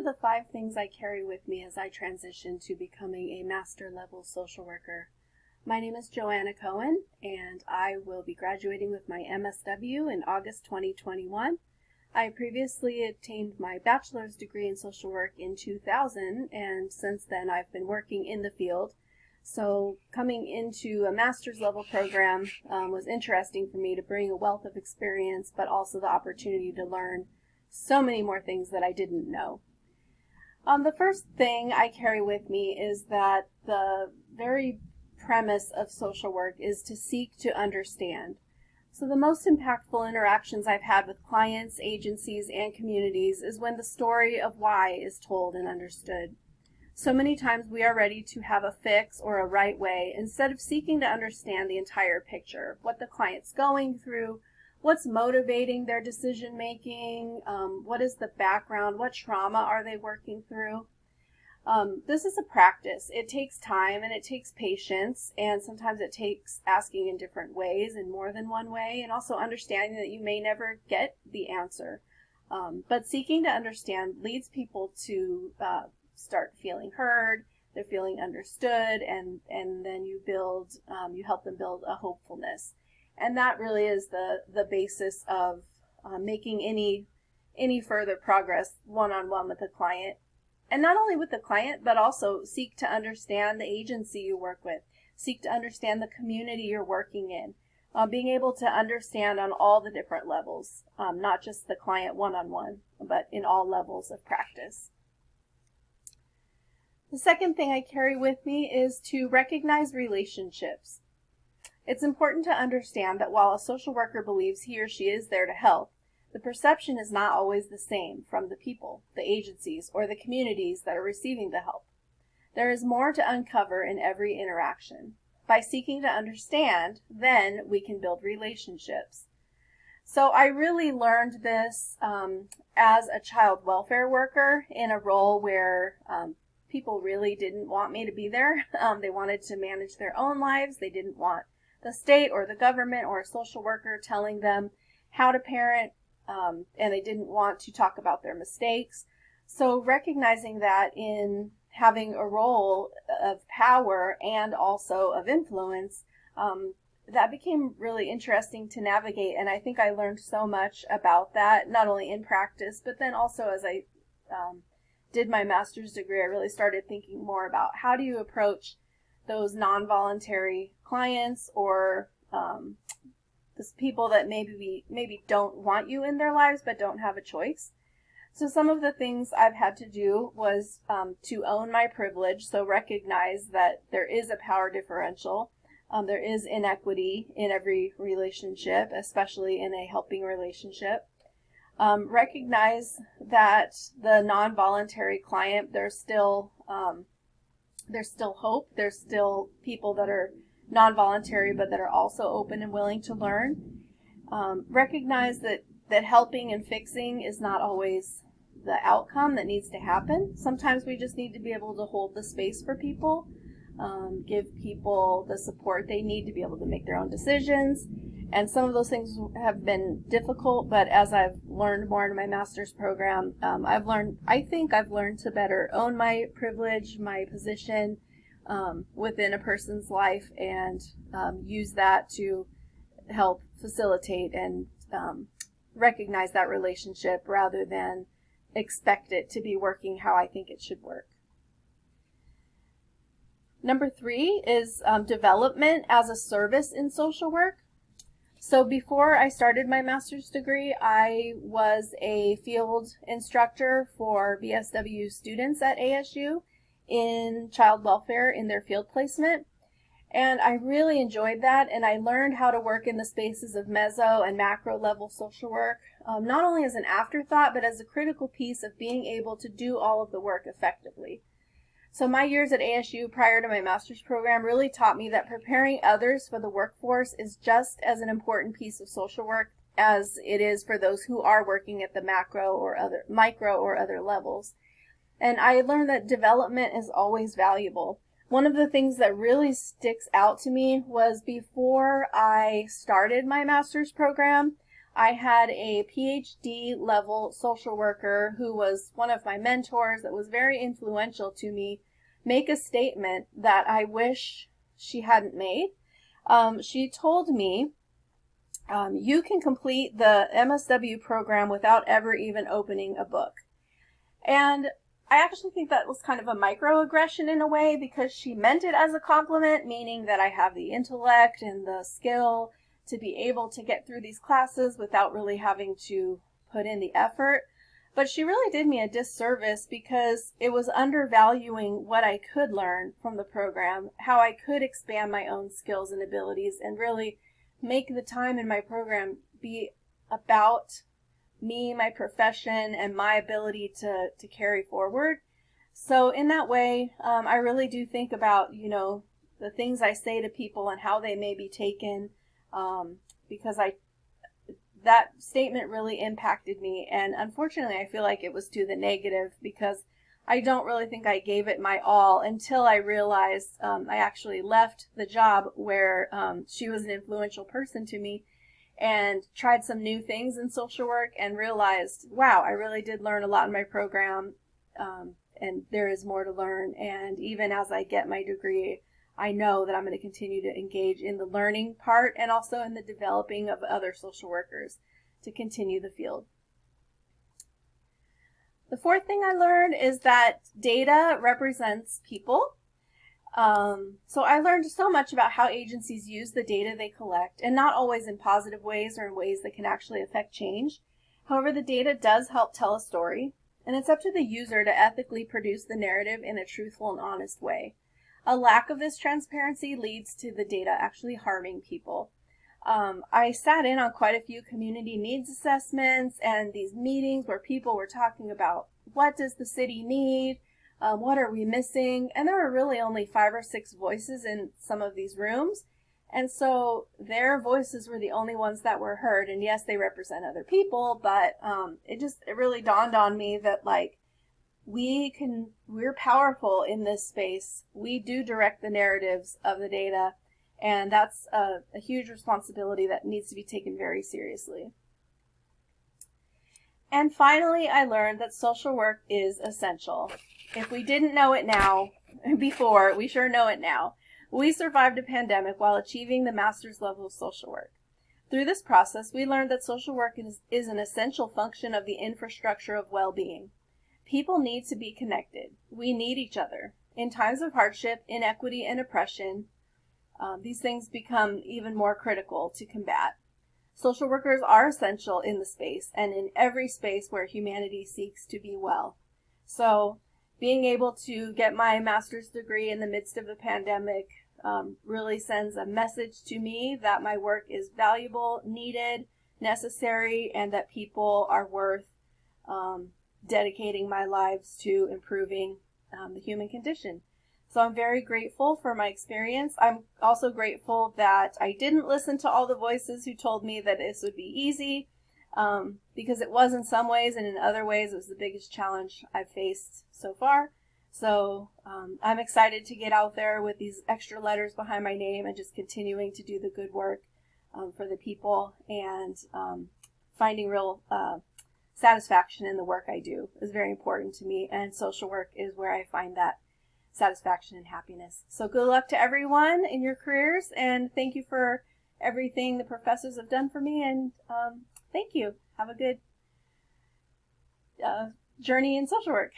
the 5 things I carry with me as I transition to becoming a master level social worker. My name is Joanna Cohen, and I will be graduating with my MSW in August 2021. I previously obtained my bachelor's degree in social work in 2000, and since then I've been working in the field. So coming into a master's level program was interesting for me to bring a wealth of experience, but also the opportunity to learn so many more things that I didn't know. The first thing I carry with me is that the very premise of social work is to seek to understand. So the most impactful interactions I've had with clients, agencies, and communities is when the story of why is told and understood. So many times we are ready to have a fix or a right way instead of seeking to understand the entire picture, what the client's going through, what's motivating their decision making, what is the background, what trauma are they working through. This is a practice. It takes time and it takes patience, and sometimes it takes asking in different ways, in more than one way, and also understanding that you may never get the answer. But seeking to understand leads people to start feeling heard, they're feeling understood, and then you help them build a hopefulness. And that really is the basis of making any further progress one-on-one with a client. And not only with the client, but also seek to understand the agency you work with. Seek to understand the community you're working in. Being able to understand on all the different levels, not just the client one-on-one, but in all levels of practice. The second thing I carry with me is to recognize relationships. It's important to understand that while a social worker believes he or she is there to help, the perception is not always the same from the people, the agencies, or the communities that are receiving the help. There is more to uncover in every interaction. By seeking to understand, then we can build relationships. So I really learned this as a child welfare worker in a role where people really didn't want me to be there. They wanted to manage their own lives. They didn't want the state or the government or a social worker telling them how to parent, and they didn't want to talk about their mistakes. So recognizing that in having a role of power and also of influence, that became really interesting to navigate, and I think I learned so much about that, not only in practice, but then also as I did my master's degree, I really started thinking more about how do you approach those non-voluntary clients or those people that maybe don't want you in their lives but don't have a choice. So some of the things I've had to do was to own my privilege, so recognize that there is a power differential. There is inequity in every relationship, especially in a helping relationship. Recognize that the non-voluntary client, there's still hope. There's still people that are non-voluntary but that are also open and willing to learn. Recognize that helping and fixing is not always the outcome that needs to happen. Sometimes we just need to be able to hold the space for people, give people the support they need to be able to make their own decisions. And some of those things have been difficult, but as I've learned more in my master's program, I think I've learned to better own my privilege, my position within a person's life, and use that to help facilitate and recognize that relationship rather than expect it to be working how I think it should work. Number 3 is development as a service in social work. So before I started my master's degree, I was a field instructor for BSW students at ASU in child welfare in their field placement. And I really enjoyed that, and I learned how to work in the spaces of meso and macro level social work, not only as an afterthought, but as a critical piece of being able to do all of the work effectively. So my years at ASU prior to my master's program really taught me that preparing others for the workforce is just as an important piece of social work as it is for those who are working at the micro or other levels. And I learned that development is always valuable. One of the things that really sticks out to me was before I started my master's program, I had a PhD level social worker who was one of my mentors that was very influential to me make a statement that I wish she hadn't made. She told me, you can complete the MSW program without ever even opening a book. And I actually think that was kind of a microaggression in a way, because she meant it as a compliment, meaning that I have the intellect and the skill to be able to get through these classes without really having to put in the effort. But she really did me a disservice, because it was undervaluing what I could learn from the program, how I could expand my own skills and abilities, and really make the time in my program be about me, my profession, and my ability to carry forward. So in that way, I really do think about, the things I say to people and how they may be taken, because that statement really impacted me. And unfortunately, I feel like it was to the negative, because I don't really think I gave it my all until I realized I actually left the job where she was an influential person to me, and tried some new things in social work and realized, wow, I really did learn a lot in my program, and there is more to learn. And even as I get my degree, I know that I'm going to continue to engage in the learning part and also in the developing of other social workers to continue the field. The fourth thing I learned is that data represents people. So I learned so much about how agencies use the data they collect, and not always in positive ways or in ways that can actually affect change. However, the data does help tell a story, and it's up to the user to ethically produce the narrative in a truthful and honest way. A lack of this transparency leads to the data actually harming people. I sat in on quite a few community needs assessments and these meetings where people were talking about, what does the city need? What are we missing? And there were really only 5 or 6 voices in some of these rooms. And so their voices were the only ones that were heard. And yes, they represent other people, but it really dawned on me that, like, we're powerful in this space. We do direct the narratives of the data, and that's a huge responsibility that needs to be taken very seriously. And finally, I learned that social work is essential. If we didn't know it now, before, we sure know it now. We survived a pandemic while achieving the master's level of social work. Through this process, we learned that social work is an essential function of the infrastructure of well-being. People need to be connected. We need each other. In times of hardship, inequity, and oppression, these things become even more critical to combat. Social workers are essential in the space and in every space where humanity seeks to be well. So being able to get my master's degree in the midst of the pandemic really sends a message to me that my work is valuable, needed, necessary, and that people are worth dedicating my lives to improving the human condition. So I'm very grateful for my experience. I'm also grateful that I didn't listen to all the voices who told me that this would be easy, because it was in some ways, and in other ways it was the biggest challenge I've faced so far. So I'm excited to get out there with these extra letters behind my name and just continuing to do the good work for the people, and finding real satisfaction in the work I do is very important to me, and social work is where I find that satisfaction and happiness. So good luck to everyone in your careers, and thank you for everything the professors have done for me, and thank you. Have a good journey in social work.